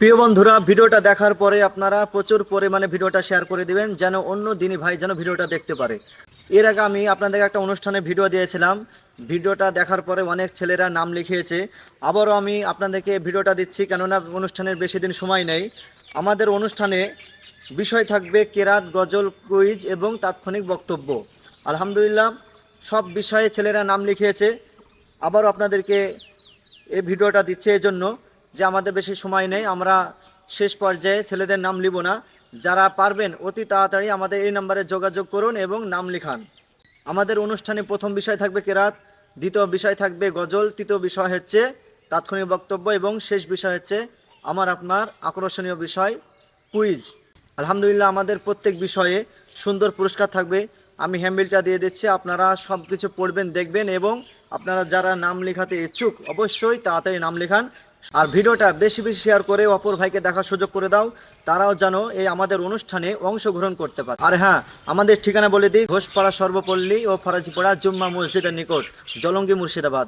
প্রিয় বন্ধুরা, ভিডিওটা দেখার পরে আপনারা প্রচুর পরিমাণে ভিডিওটা শেয়ার করে দিবেন যেন অন্য দিনী ভাই যেন ভিডিওটা দেখতে পারে। এর আগে আমি আপনাদেরকে একটা অনুষ্ঠানে ভিডিও দিয়েছিলাম, ভিডিওটা দেখার পরে অনেক ছেলেরা নাম লিখিয়েছে। আবারও আমি আপনাদেরকে ভিডিওটা দিচ্ছি, কেননা অনুষ্ঠানের বেশি দিন সময় নেই। আমাদের অনুষ্ঠানে বিষয় থাকবে কেরাত, গজল, কুইজ এবং তাৎক্ষণিক বক্তব্য। আলহামদুলিল্লাহ, সব বিষয়ে ছেলেরা নাম লিখিয়েছে। আবারও আপনাদেরকে এই ভিডিওটা দিচ্ছে এই জন্য যে আমাদের বেশি সময় নেই, আমরা শেষ পর্যায়ে ছেলেদের নাম লিব না। যারা পারবেন অতি তাড়াতাড়ি আমাদের এই নম্বরে যোগাযোগ করুন এবং নাম লিখান। আমাদের অনুষ্ঠানে প্রথম বিষয় থাকবে কেরাত, দ্বিতীয় বিষয় থাকবে গজল, তৃতীয় বিষয় হচ্ছে তাৎক্ষণিক বক্তব্য এবং শেষ বিষয় হচ্ছে আপনার আকর্ষণীয় বিষয় কুইজ। আলহামদুলিল্লাহ, আমাদের প্রত্যেক বিষয়ে সুন্দর পুরস্কার থাকবে। আমি হ্যান্ডবিলটা দিয়ে দিচ্ছি, আপনারা সব কিছু পড়বেন, দেখবেন এবং আপনারা যারা নাম লেখাতে ইচ্ছুক অবশ্যই তাড়াতাড়ি নাম লেখান। আর ভিডিওটা বেশি বেশি শেয়ার করে অপর ভাইকে দেখার সুযোগ করে দাও, তারাও যেন এই আমাদের অনুষ্ঠানে অংশগ্রহণ করতে পারে। আর হ্যাঁ, আমাদের ঠিকানা বলে দিই, ঘোষপাড়া সর্বপল্লী ও ফরাজিপাড়া জুম্মা মসজিদের নিকট, জলঙ্গি, মুর্শিদাবাদ।